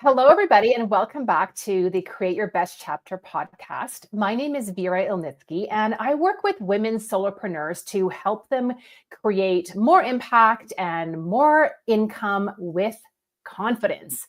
Hello, everybody, and welcome back to the Create Your Best Chapter podcast. My name is Vera Ilnitsky, and I work with women solopreneurs to help them create more impact and more income with confidence.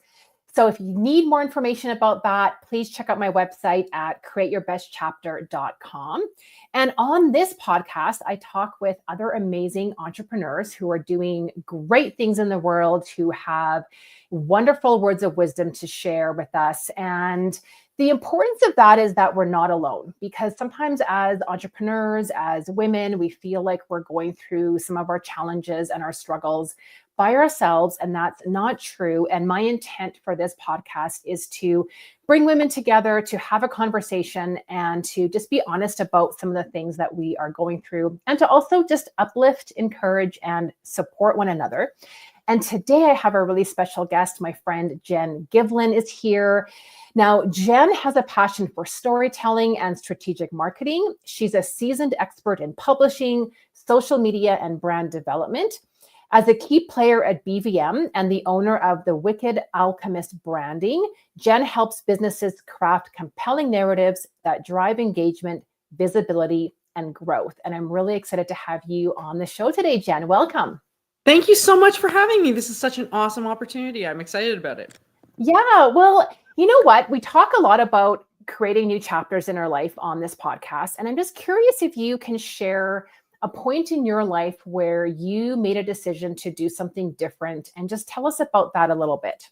So if you need more information about that, please check out my website at createyourbestchapter.com. And on this podcast, I talk with other amazing entrepreneurs who are doing great things in the world, who have wonderful words of wisdom to share with us. And the importance of that is that we're not alone, because sometimes as entrepreneurs, as women, we feel like we're going through some of our challenges and our struggles by ourselves, and that's not true. And my intent for this podcast is to bring women together to have a conversation and to just be honest about some of the things that we are going through, and to also just uplift, encourage, and support one another. And today I have a really special guest. My friend Jenn Givlin is here. Now, Jenn has a passion for storytelling and strategic marketing. She's a seasoned expert in publishing, social media, and brand development. As a key player at BVM and the owner of the Wicked Alchemist branding, Jenn helps businesses craft compelling narratives that drive engagement, visibility, and growth. And I'm really excited to have you on the show today, Jenn. Welcome. Thank you so much for having me. This is such an awesome opportunity. I'm excited about it. Yeah, well, you know what? We talk a lot about creating new chapters in our life on this podcast. And I'm just curious if you can share a point in your life where you made a decision to do something different, and just tell us about that a little bit.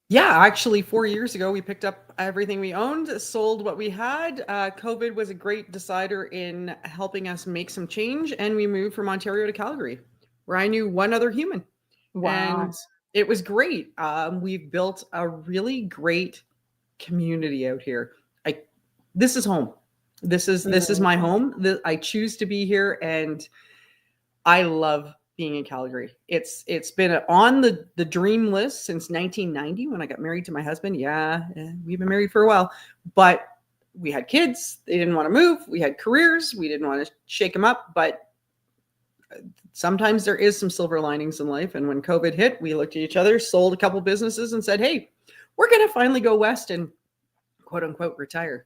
Yeah, actually, 4 years ago, we picked up everything we owned, sold what we had. COVID was a great decider in helping us make some change. And we moved from Ontario to Calgary, where I knew one other human. And Wow. it was great. We've built a really great community out here. This is home. This is my home. I choose to be here, and I love being in Calgary. It's been on the dream list since 1990 when I got married to my husband. Yeah, we've been married for a while, but we had kids. They didn't want to move. We had careers. We didn't want to shake them up, but sometimes there is some silver linings in life. And when COVID hit, we looked at each other, sold a couple businesses, and said, "Hey, we're going to finally go west and quote unquote retire."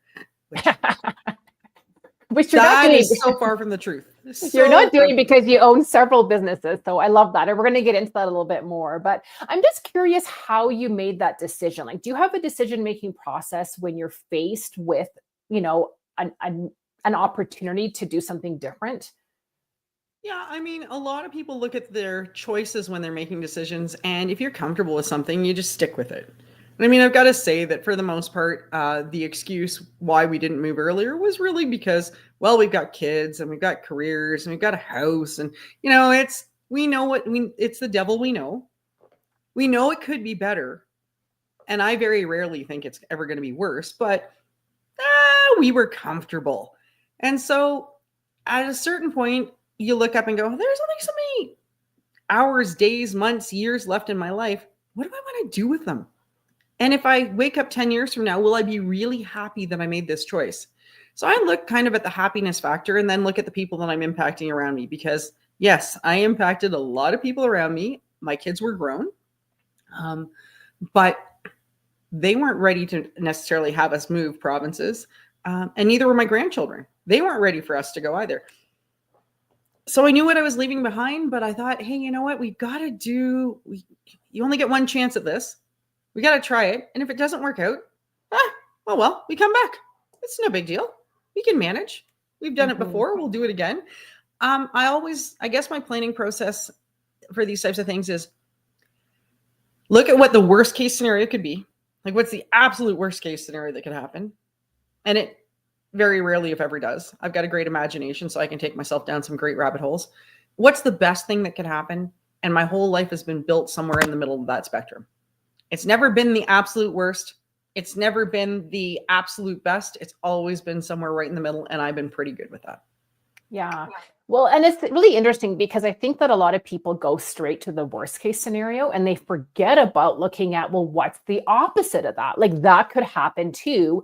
Which you're not That doing. is so far from the truth. You're not doing because you own several businesses. So I love that. And we're going to get into that a little bit more. But I'm just curious how you made that decision. Like, do you have a decision-making process when you're faced with, an opportunity to do something different? Yeah, I mean, a lot of people look at their choices when they're making decisions, and if you're comfortable with something, you just stick with it. And I mean, I've got to say that for the most part, the excuse why we didn't move earlier was really because, well, we've got kids and we've got careers and we've got a house, and it's the devil we know. We know it could be better, and I very rarely think it's ever going to be worse, but we were comfortable. And so at a certain point, you look up and go, there's only so many hours, days, months, years left in my life. What do I want to do with them? And if I wake up 10 years from now, will I be really happy that I made this choice? So I look kind of at the happiness factor and then look at the people that I'm impacting around me, because yes, I impacted a lot of people around me. My kids were grown, but they weren't ready to necessarily have us move provinces. And neither were my grandchildren. They weren't ready for us to go either. So I knew what I was leaving behind, but I thought, hey, you know what? You only get one chance at this. We got to try it. And if it doesn't work out, well, we come back. It's no big deal. We can manage. We've done it before. We'll do it again. I guess my planning process for these types of things is look at what the worst case scenario could be. Like, what's the absolute worst case scenario that could happen? And it very rarely, if ever, does. I've got a great imagination, so I can take myself down some great rabbit holes. What's the best thing that could happen? And my whole life has been built somewhere in the middle of that spectrum. It's never been the absolute worst. It's never been the absolute best. It's always been somewhere right in the middle, and I've been pretty good with that. Yeah. Well, and it's really interesting because I think that a lot of people go straight to the worst case scenario and they forget about looking at, well, what's the opposite of that? Like, that could happen too.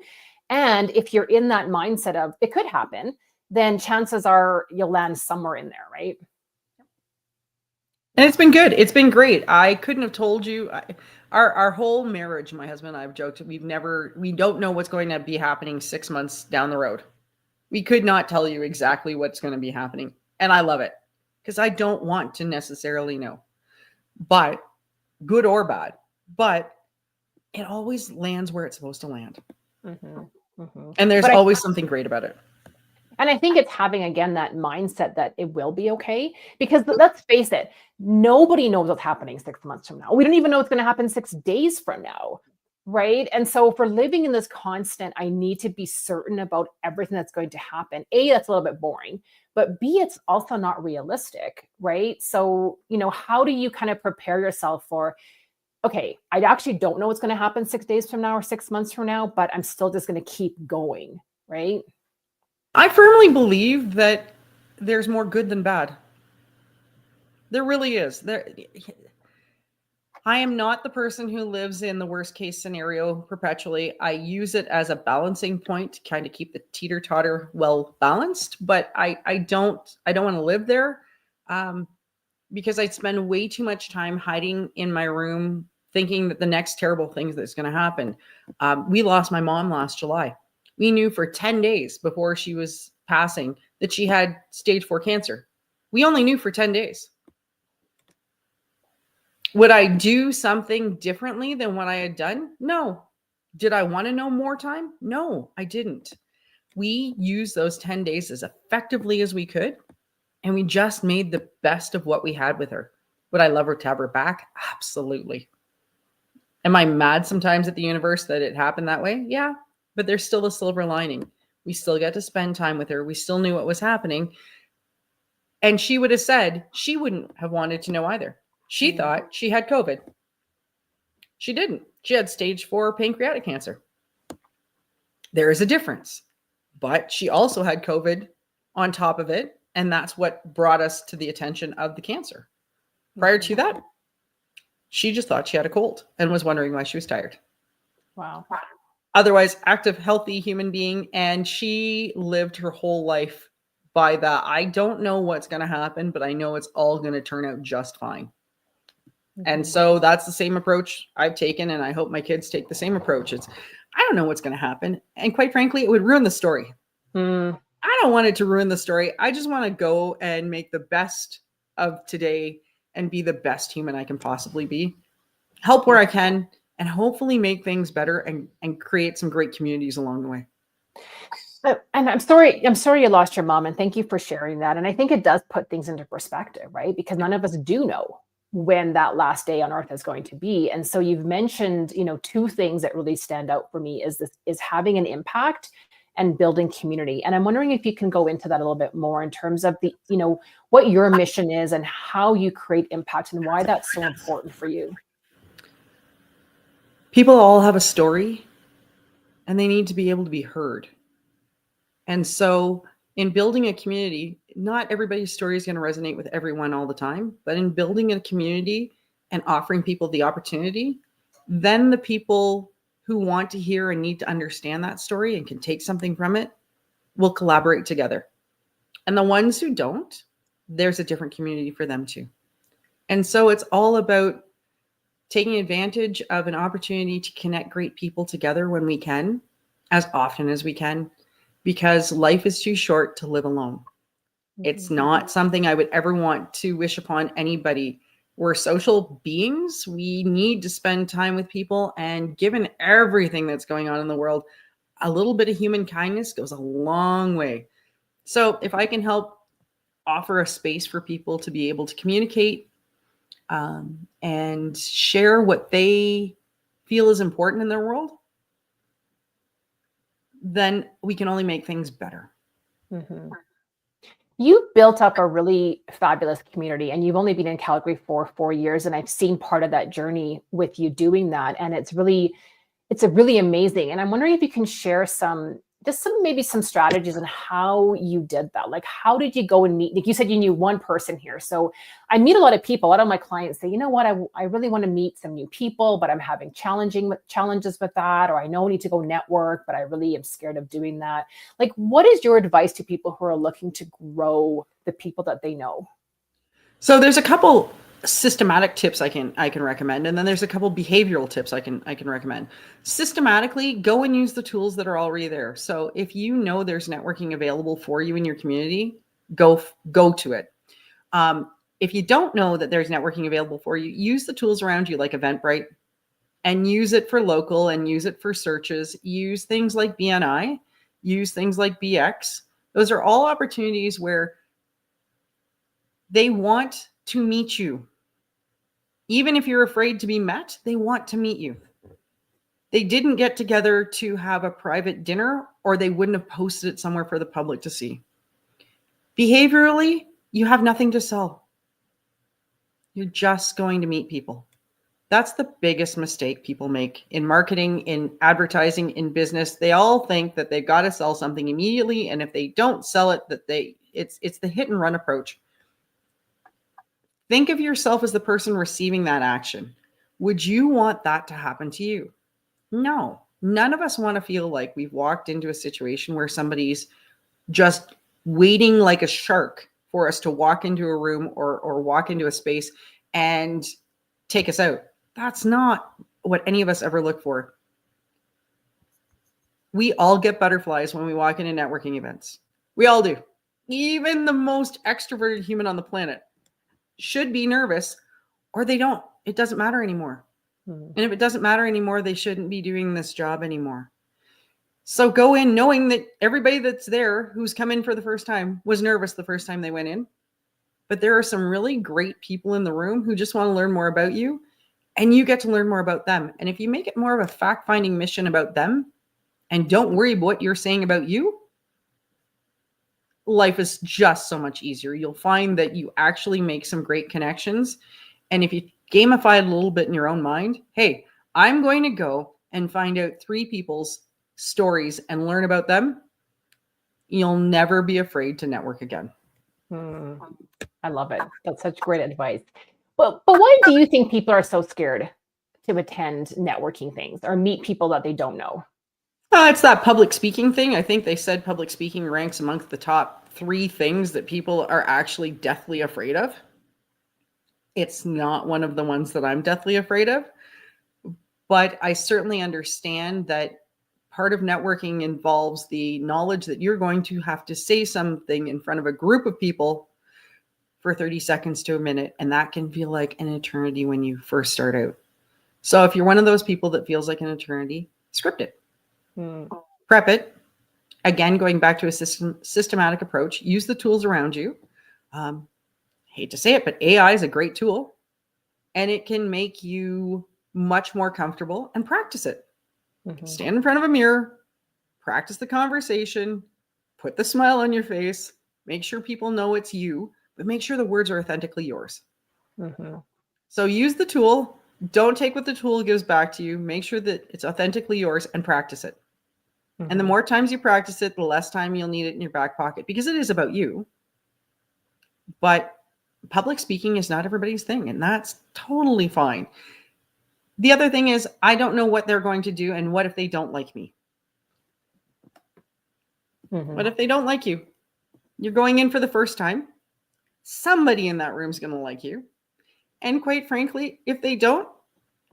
And if you're in that mindset of it could happen, then chances are you'll land somewhere in there, right? And it's been good. It's been great. I couldn't have told you. Our whole marriage, my husband and I have joked, we don't know what's going to be happening 6 months down the road. We could not tell you exactly what's going to be happening. And I love it because I don't want to necessarily know, but good or bad, but it always lands where it's supposed to land. And there's always something great about it. And I think it's having, again, that mindset that it will be okay. Because let's face it, nobody knows what's happening 6 months from now. We don't even know what's going to happen 6 days from now. Right. And so if we're living in this constant, I need to be certain about everything that's going to happen. A, that's a little bit boring, but B, it's also not realistic. Right. So, how do you kind of prepare yourself for, okay, I actually don't know what's going to happen 6 days from now or 6 months from now, but I'm still just going to keep going. Right. I firmly believe that there's more good than bad. There really is. I am not the person who lives in the worst case scenario perpetually. I use it as a balancing point to kind of keep the teeter-totter well balanced, but I don't want to live there because I spend way too much time hiding in my room thinking that the next terrible thing that's going to happen. We lost my mom last July. We knew for 10 days before she was passing that she had stage 4 cancer. We only knew for 10 days. Would I do something differently than what I had done? No. Did I want to know more time? No, I didn't. We used those 10 days as effectively as we could, and we just made the best of what we had with her. Would I love her to have her back? Absolutely. Am I mad sometimes at the universe that it happened that way? Yeah, but there's still a silver lining. We still get to spend time with her. We still knew what was happening. And she would have said she wouldn't have wanted to know either. She thought she had COVID. She didn't. She had stage 4 pancreatic cancer. There is a difference. But she also had COVID on top of it. And that's what brought us to the attention of the cancer. Prior to that, she just thought she had a cold and was wondering why she was tired. Wow. Otherwise, active, healthy human being. And she lived her whole life by that. I don't know what's going to happen, but I know it's all going to turn out just fine. And so that's the same approach I've taken, and I hope my kids take the same approach. I don't know what's going to happen. And quite frankly, it would ruin the story. I don't want it to ruin the story. I just want to go and make the best of today and be the best human I can possibly be. Help where I can, and hopefully make things better and create some great communities along the way. And I'm sorry you lost your mom, and thank you for sharing that. And I think it does put things into perspective, right? Because none of us do know when that last day on earth is going to be. And so you've mentioned, 2 things that really stand out for me is having an impact and building community. And I'm wondering if you can go into that a little bit more in terms of the, what your mission is and how you create impact and why that's so important for you. People all have a story and they need to be able to be heard. And so in building a community, not everybody's story is going to resonate with everyone all the time, but in building a community and offering people the opportunity, then the people who want to hear and need to understand that story and can take something from it will collaborate together. And the ones who don't, there's a different community for them too. And so it's all about taking advantage of an opportunity to connect great people together when we can, as often as we can, because life is too short to live alone. It's not something I would ever want to wish upon anybody. We're social beings. We need to spend time with people. And given everything that's going on in the world, a little bit of human kindness goes a long way. So if I can help offer a space for people to be able to communicate and share what they feel is important in their world, then we can only make things better. You built up a really fabulous community, and you've only been in Calgary for 4 years, and I've seen part of that journey with you doing that, and it's really amazing. And I'm wondering if you can share maybe some strategies on how you did that. Like, how did you go and meet? Like you said, you knew one person here. So I meet a lot of people. A lot of my clients say, you know what, I really want to meet some new people, but I'm having challenges with that, or I know I need to go network, but I really am scared of doing that. Like, what is your advice to people who are looking to grow the people that they know? So there's a couple systematic tips I can recommend, and then there's a couple behavioral tips I can recommend. Systematically, go and use the tools that are already there. So if you know there's networking available for you in your community, go to it. If you don't know that there's networking available for you, use the tools around you like Eventbrite, and use it for local, and use it for searches. Use things like BNI, use things like BX. Those are all opportunities where they want to meet you. Even if you're afraid to be met, they want to meet you. They didn't get together to have a private dinner, or they wouldn't have posted it somewhere for the public to see. Behaviorally, you have nothing to sell. You're just going to meet people. That's the biggest mistake people make in marketing, in advertising, in business. They all think that they've got to sell something immediately, and if they don't sell it, it's the hit and run approach. Think of yourself as the person receiving that action. Would you want that to happen to you? No. None of us want to feel like we've walked into a situation where somebody's just waiting like a shark for us to walk into a room or walk into a space and take us out. That's not what any of us ever look for. We all get butterflies when we walk into networking events. We all do. Even the most extroverted human on the planet should be nervous, or they don't. It doesn't matter anymore. And if it doesn't matter anymore, they shouldn't be doing this job anymore. So go in knowing that everybody that's there who's come in for the first time was nervous the first time they went in. But there are some really great people in the room who just want to learn more about you, and you get to learn more about them. And if you make it more of a fact-finding mission about them and don't worry about what you're saying about you, life is just so much easier. You'll find that you actually make some great connections. And if you gamify it a little bit in your own mind, hey, I'm going to go and find out 3 people's stories and learn about them, you'll never be afraid to network again. I love it. That's such great advice. But why do you think people are so scared to attend networking things or meet people that they don't know? It's that public speaking thing. I think they said public speaking ranks amongst the top 3 things that people are actually deathly afraid of. It's not one of the ones that I'm deathly afraid of, but I certainly understand that part of networking involves the knowledge that you're going to have to say something in front of a group of people for 30 seconds to a minute, and that can feel like an eternity when you first start out. So if you're one of those people that feels like an eternity, script it. Prep it. Again, going back to a systematic approach, use the tools around you. Hate to say it, but AI is a great tool, and it can make you much more comfortable, and practice it. Stand in front of a mirror, practice the conversation, put the smile on your face, make sure people know it's you, but make sure the words are authentically yours. So use the tool. Don't take what the tool gives back to you. Make sure that it's authentically yours and practice it. And the more times you practice it, the less time you'll need it in your back pocket, because it is about you. But public speaking is not everybody's thing, and that's totally fine. The other thing is, I don't know what they're going to do, and what if they don't like me? What if they don't like you? You're going in for the first time. Somebody in that room is going to like you. And quite frankly, if they don't,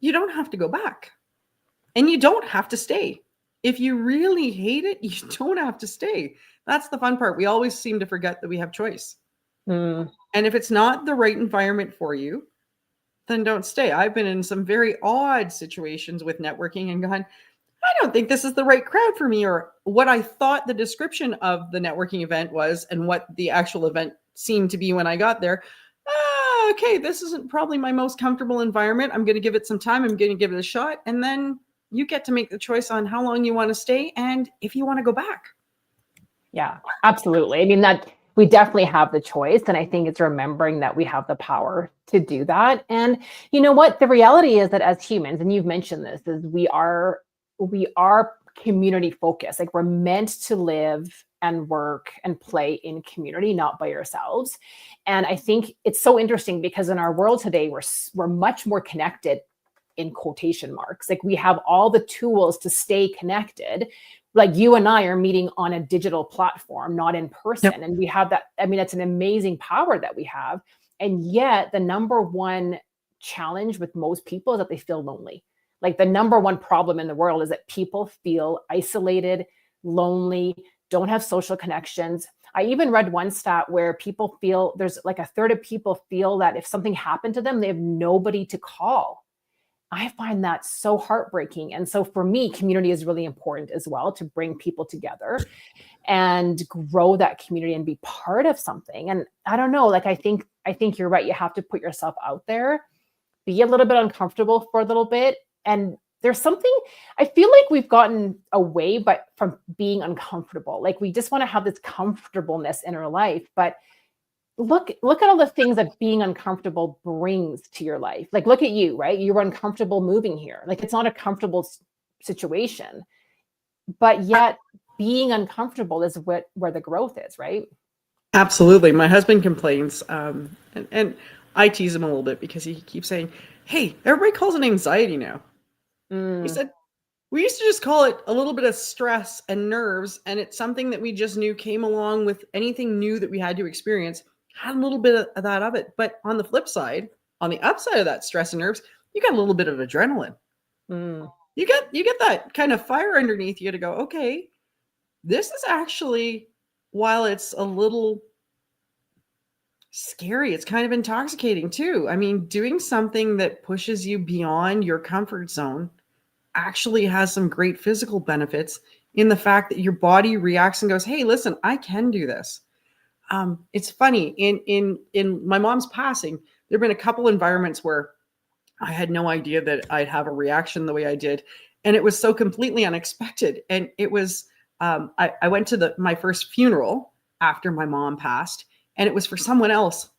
you don't have to go back. And you don't have to stay. If you really hate it, you don't have to stay. That's the fun part. We always seem to forget that we have choice. And if it's not the right environment for you, then don't stay. I've been in some very odd situations with networking and gone, I don't think this is the right crowd for me, or what I thought the description of the networking event was and what the actual event seemed to be when I got there. Okay, this isn't probably my most comfortable environment. I'm going to give it some time. I'm going to give it a shot. And then you get to make the choice on how long you want to stay and if you want to go back. Yeah, absolutely. I mean, that we definitely have the choice. And I think it's remembering that we have the power to do that. And you know what? The reality is that as humans, and you've mentioned this, is we are community focused. Like, we're meant to live and work and play in community, not by ourselves. And I think it's so interesting because in our world today, we're much more connected, in quotation marks. Like, we have all the tools to stay connected. Like, you and I are meeting on a digital platform, not in person. Yep. And we have that. I mean, it's an amazing power that we have. And yet the number one challenge with most people is that they feel lonely. Like the number one problem in the world is that people feel isolated, lonely, don't have social connections. I even read one stat where people feel there's like a third of people feel that if something happened to them, they have nobody to call. I find that so heartbreaking. And so for me, community is really important as well, to bring people together and grow that community and be part of something. And I don't know, like I think you're right. You have to put yourself out there, be a little bit uncomfortable for a little bit. And there's something, I feel like we've gotten away but from being uncomfortable. Like we just want to have this comfortableness in our life. But look at all the things that being uncomfortable brings to your life. Like look at you, right? You were uncomfortable moving here. Like it's not a comfortable situation, but yet being uncomfortable is where the growth is, right? Absolutely. My husband complains, and I tease him a little bit because he keeps saying, "Hey, everybody calls it anxiety now." He said, "We used to just call it a little bit of stress and nerves, and it's something that we just knew came along with anything new that we had to experience, had a little bit of that of it. But on the flip side, on the upside of that stress and nerves, you got a little bit of adrenaline. Mm. You get that kind of fire underneath you to go, okay, this is actually, while it's a little scary, it's kind of intoxicating too. I mean, doing something that pushes you beyond your comfort zone actually has some great physical benefits in the fact that your body reacts and goes, hey, listen, I can do this. It's funny, in my mom's passing, there have been a couple environments where I had no idea that I'd have a reaction the way I did. And it was so completely unexpected. And it was, I went to my first funeral after my mom passed, and it was for someone else.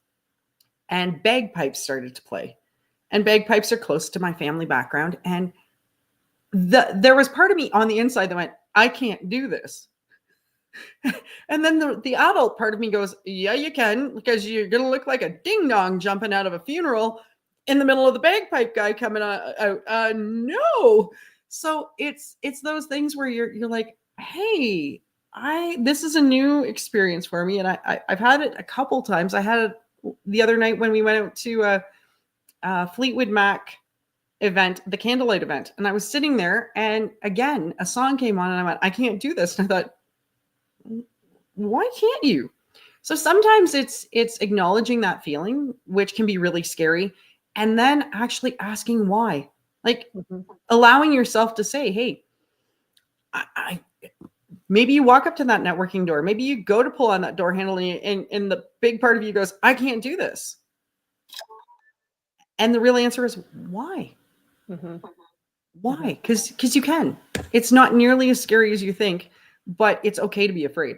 And bagpipes started to play. And bagpipes are close to my family background. And there was part of me on the inside that went, I can't do this. And then the adult part of me goes, yeah, you can, because you're going to look like a ding dong jumping out of a funeral in the middle of the bagpipe guy coming out. No. So it's those things where you're like, hey, this is a new experience for me. And I've had it a couple times. I had it the other night when we went out to a Fleetwood Mac event, the candlelight event. And I was sitting there, and again, a song came on, and I went, I can't do this. And I thought, why can't you? So sometimes it's acknowledging that feeling, which can be really scary, and then actually asking why. Like allowing yourself to say, hey, I maybe you walk up to that networking door, maybe you go to pull on that door handle, and the big part of you goes, I can't do this. And the real answer is why? Why? Because you can. It's not nearly as scary as you think, but it's okay to be afraid.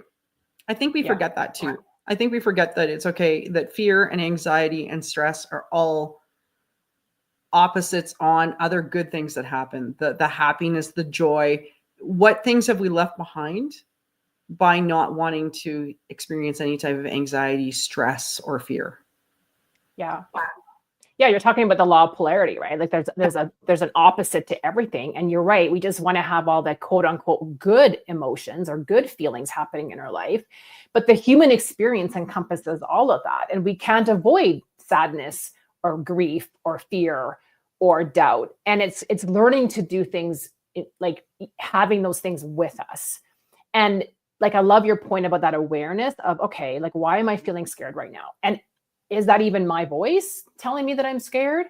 I think we forget that too. I think we forget that it's okay, that fear and anxiety and stress are all opposites on other good things that happen. The happiness, the joy. What things have we left behind by not wanting to experience any type of anxiety, stress, or fear? Yeah. Yeah, you're talking about the law of polarity, right? Like there's an opposite to everything. And you're right. We just want to have all the quote unquote good emotions or good feelings happening in our life. But the human experience encompasses all of that. And we can't avoid sadness or grief or fear or doubt. And it's learning to do things like having those things with us. And like I love your point about that awareness of, okay, like why am I feeling scared right now? And is that even my voice telling me that I'm scared?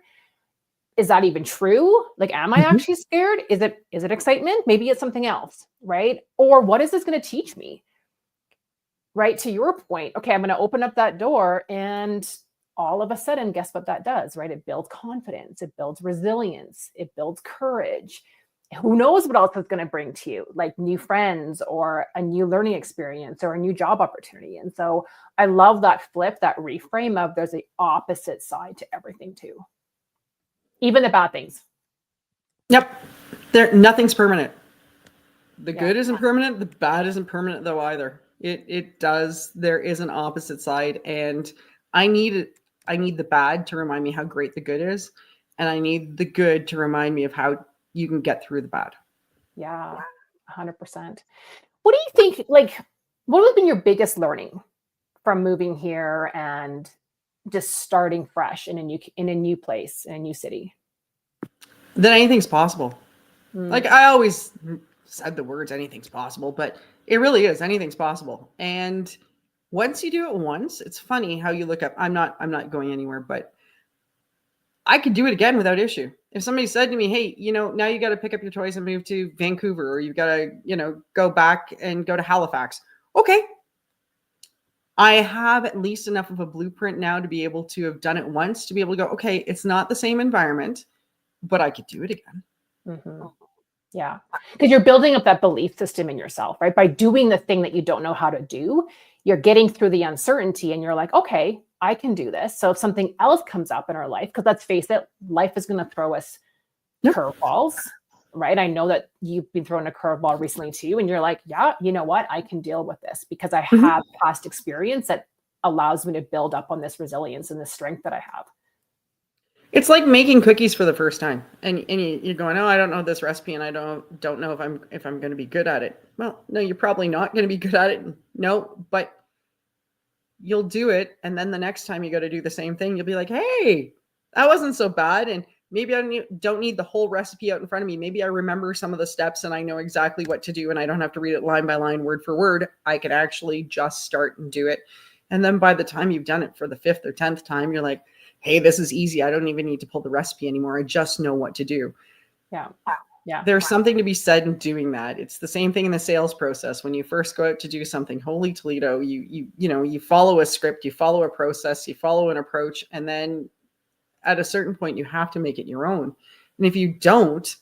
Is that even true? Like, am I actually scared? Is it excitement? Maybe it's something else, right? Or what is this going to teach me? Right? To your point, okay, I'm going to open up that door, and all of a sudden, guess what that does, right? It builds confidence, it builds resilience, it builds courage. Who knows what else it's going to bring to you, like new friends or a new learning experience or a new job opportunity. And so I love that flip, that reframe of there's the opposite side to everything too. Even the bad things. Yep. Nothing's permanent. The good isn't permanent. The bad isn't permanent though either. There is an opposite side, and I need the bad to remind me how great the good is. And I need the good to remind me of how you can get through the bad. Yeah, 100%. What do you think, like, what has been your biggest learning from moving here and just starting fresh in a new place, in a new city? Then anything's possible. Mm. Like, I always said the words anything's possible, but it really is, anything's possible. And once you do it once, it's funny how you look up, I'm not going anywhere, but I could do it again without issue. If somebody said to me, hey, now you got to pick up your toys and move to Vancouver, or you've got to, go back and go to Halifax. Okay. I have at least enough of a blueprint now to be able to have done it once, to be able to go, okay, it's not the same environment, but I could do it again. Mm-hmm. Yeah. Because you're building up that belief system in yourself, right? By doing the thing that you don't know how to do, you're getting through the uncertainty and you're like, okay, I can do this. So if something else comes up in our life, because let's face it, life is going to throw us curveballs, right? I know that you've been thrown a curveball recently too. And you're like, yeah, you know what? I can deal with this because I have past experience that allows me to build up on this resilience and the strength that I have. It's like making cookies for the first time, and you're going, oh, I don't know this recipe, and I don't know if I'm going to be good at it. Well, no, you're probably not going to be good at it. No, but you'll do it, and then the next time you go to do the same thing, you'll be like, hey, that wasn't so bad, and maybe I don't need the whole recipe out in front of me. Maybe I remember some of the steps, and I know exactly what to do, and I don't have to read it line by line, word for word. I can actually just start and do it, and then by the time you've done it for the 5th or 10th time, you're like, hey, this is easy. I don't even need to pull the recipe anymore. I just know what to do. Yeah. Yeah. There's something to be said in doing that. It's the same thing in the sales process. When you first go out to do something, holy Toledo, you follow a script, you follow a process, you follow an approach, and then at a certain point you have to make it your own. And if you don't,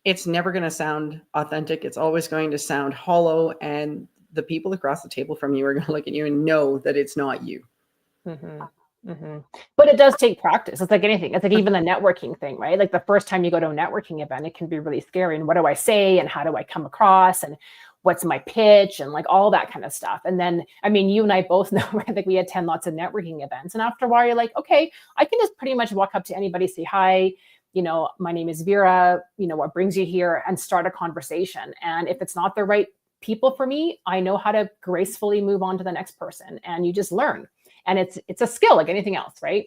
it's never going to sound authentic. It's always going to sound hollow, and the people across the table from you are going to look at you and know that it's not you. Mm-hmm. Mm-hmm. But it does take practice. It's like anything. It's like even the networking thing, right? Like the first time you go to a networking event, it can be really scary. And what do I say? And how do I come across? And what's my pitch? And like all that kind of stuff. And then, I mean, you and I both know, right? Like we attend lots of networking events. And after a while, you're like, okay, I can just pretty much walk up to anybody, say hi. My name is Vera. What brings you here? And start a conversation. And if it's not the right people for me, I know how to gracefully move on to the next person. And you just learn. And it's a skill like anything else, right?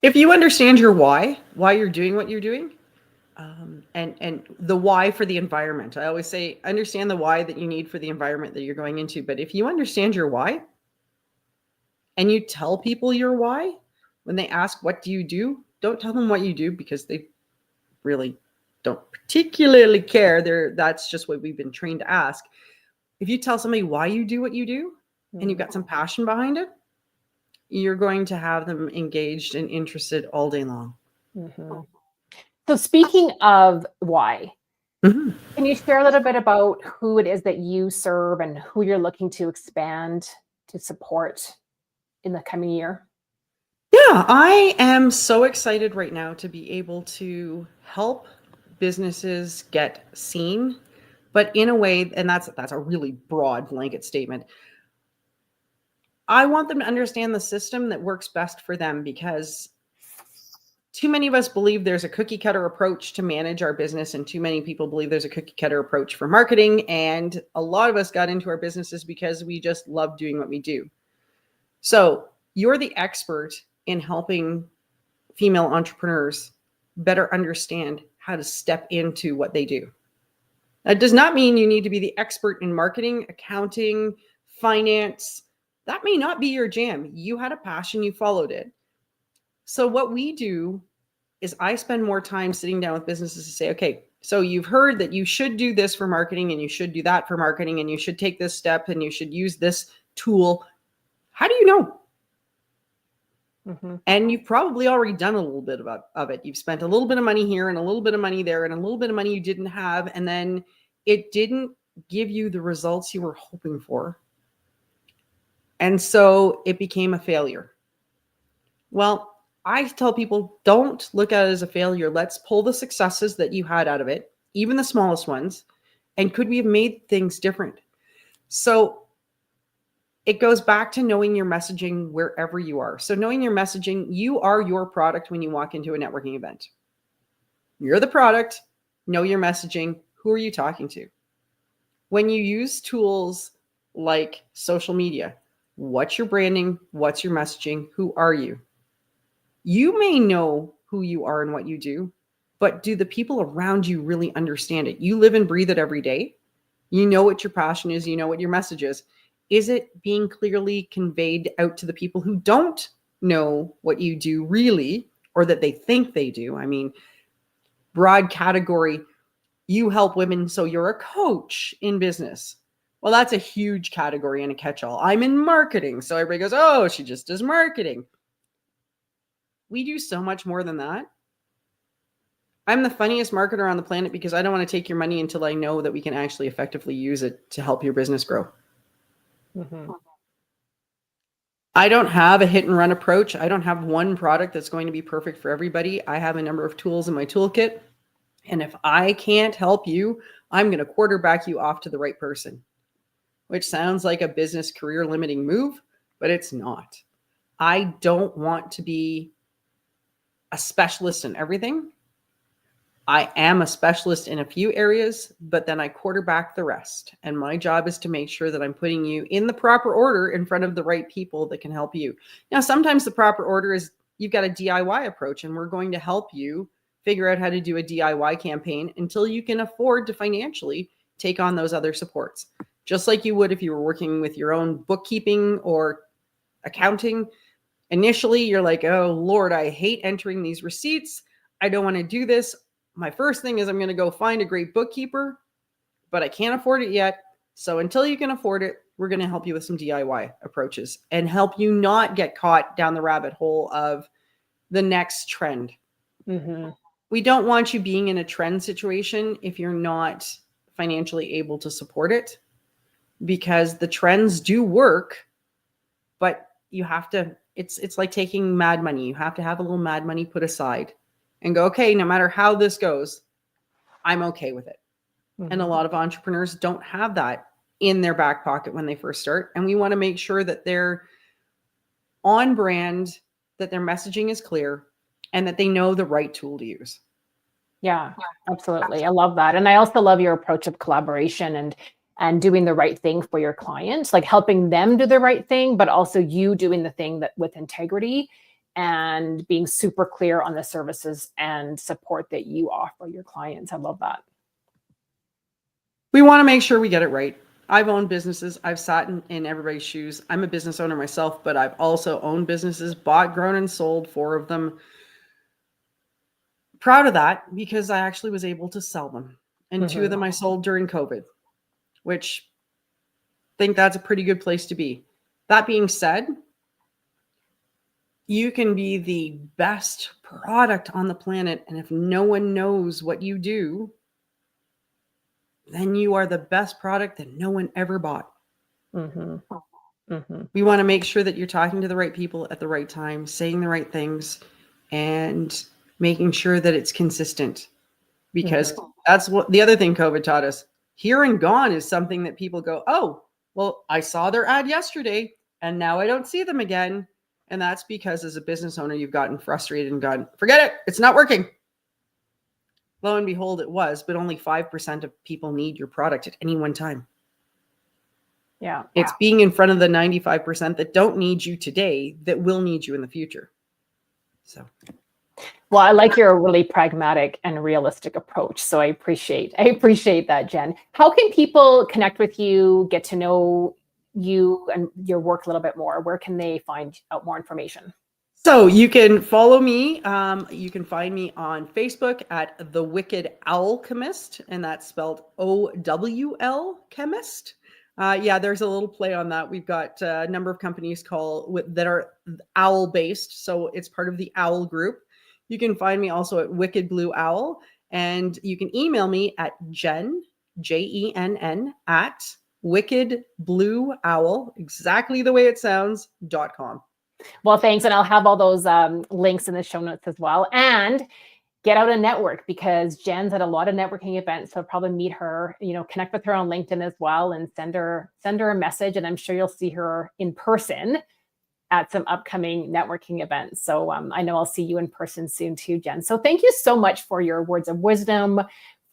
If you understand your why you're doing what you're doing, and the why for the environment. I always say, understand the why that you need for the environment that you're going into. But if you understand your why and you tell people your why, when they ask, what do you do? Don't tell them what you do, because they really don't particularly care. That's just what we've been trained to ask. If you tell somebody why you do what you do, and you've got some passion behind it, you're going to have them engaged and interested all day long. Mm-hmm. So speaking of why, can you share a little bit about who it is that you serve and who you're looking to expand to support in the coming year? Yeah, I am so excited right now to be able to help businesses get seen, but in a way, and that's a really broad blanket statement. I want them to understand the system that works best for them, because too many of us believe there's a cookie cutter approach to manage our business, and too many people believe there's a cookie cutter approach for marketing. And a lot of us got into our businesses because we just love doing what we do. So you're the expert in helping female entrepreneurs better understand how to step into what they do. That does not mean you need to be the expert in marketing, accounting, finance. That may not be your jam. You had a passion, you followed it. So what we do is I spend more time sitting down with businesses to say, okay, so you've heard that you should do this for marketing, and you should do that for marketing, and you should take this step, and you should use this tool. How do you know? Mm-hmm. And you've probably already done a little bit of it. You've spent a little bit of money here and a little bit of money there and a little bit of money you didn't have. And then it didn't give you the results you were hoping for. And so it became a failure. Well, I tell people, don't look at it as a failure. Let's pull the successes that you had out of it, even the smallest ones. And could we have made things different? So it goes back to knowing your messaging wherever you are. So knowing your messaging, you are your product when you walk into a networking event. You're the product. Know your messaging. Who are you talking to? When you use tools like social media, What's your branding? What's your messaging? Who are you? You may know who you are and what you do, but do the people around you really understand it? You live and breathe it every day. You know what your passion is. You know what your message is. Is it being clearly conveyed out to the people who don't know what you do really, or that they think they do? I mean, broad category, you help women, so you're a coach in business. Well, that's a huge category and a catch-all. I'm in marketing, so everybody goes, oh, she just does marketing. We do so much more than that. I'm the funniest marketer on the planet because I don't want to take your money until I know that we can actually effectively use it to help your business grow. Mm-hmm. I don't have a hit and run approach. I don't have one product that's going to be perfect for everybody. I have a number of tools in my toolkit. And if I can't help you, I'm going to quarterback you off to the right person, which sounds like a business career limiting move, but it's not. I don't want to be a specialist in everything. I am a specialist in a few areas, but then I quarterback the rest. And my job is to make sure that I'm putting you in the proper order in front of the right people that can help you. Now, sometimes the proper order is you've got a DIY approach, and we're going to help you figure out how to do a DIY campaign until you can afford to financially take on those other supports. Just like you would if you were working with your own bookkeeping or accounting. Initially, you're like, oh, Lord, I hate entering these receipts. I don't want to do this. My first thing is I'm going to go find a great bookkeeper, but I can't afford it yet. So until you can afford it, we're going to help you with some DIY approaches and help you not get caught down the rabbit hole of the next trend. Mm-hmm. We don't want you being in a trend situation if you're not financially able to support it, because the trends do work, but you have to, it's like taking mad money. You have to have a little mad money put aside and go, okay, no matter how this goes, I'm okay with it. Mm-hmm. And a lot of entrepreneurs don't have that in their back pocket when they first start. And we want to make sure that they're on brand, that their messaging is clear, and that they know the right tool to use. Yeah, absolutely. I love that. And I also love your approach of collaboration and doing the right thing for your clients, like helping them do the right thing, but also you doing the thing that with integrity and being super clear on the services and support that you offer your clients. I love that. We want to make sure we get it right. I've owned businesses. I've sat in everybody's shoes. I'm a business owner myself, but I've also owned businesses, bought, grown, and sold 4 of them. Proud of that because I actually was able to sell them. And mm-hmm. 2 of them I sold during COVID, which I think that's a pretty good place to be. That being said, you can be the best product on the planet, and if no one knows what you do, then you are the best product that no one ever bought. Mm-hmm. Mm-hmm. We want to make sure that you're talking to the right people at the right time, saying the right things, and making sure that it's consistent. Because mm-hmm. that's what the other thing COVID taught us. Here and gone is something that people go, oh, well, I saw their ad yesterday and now I don't see them again. And that's because as a business owner, you've gotten frustrated and gone, forget it, it's not working. Lo and behold, it was, but only 5% of people need your product at any one time. Yeah. It's being in front of the 95% that don't need you today that will need you in the future. So. Well, I like your really pragmatic and realistic approach. So I appreciate that, Jenn. How can people connect with you, get to know you and your work a little bit more? Where can they find out more information? So you can follow me. You can find me on Facebook at The Wicked Owlchemist, and that's spelled OWL Chemist. There's a little play on that. We've got a number of companies that are owl based. So it's part of the Owl Group. You can find me also at Wicked Blue Owl, and you can email me at Jenn, JENN, at Wicked Blue Owl, exactly the way it sounds, .com. Well, thanks. And I'll have all those links in the show notes as well. And get out and network, because Jenn's at a lot of networking events. So probably meet her, connect with her on LinkedIn as well, and send her a message. And I'm sure you'll see her in person at some upcoming networking events. So I know I'll see you in person soon too, Jenn. So thank you so much for your words of wisdom,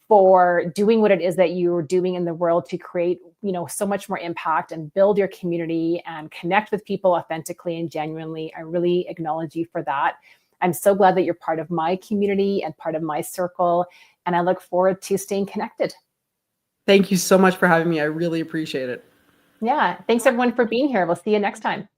for doing what it is that you're doing in the world to create, so much more impact and build your community and connect with people authentically and genuinely. I really acknowledge you for that. I'm so glad that you're part of my community and part of my circle, and I look forward to staying connected. Thank you so much for having me. I really appreciate it. Yeah. Thanks everyone for being here. We'll see you next time.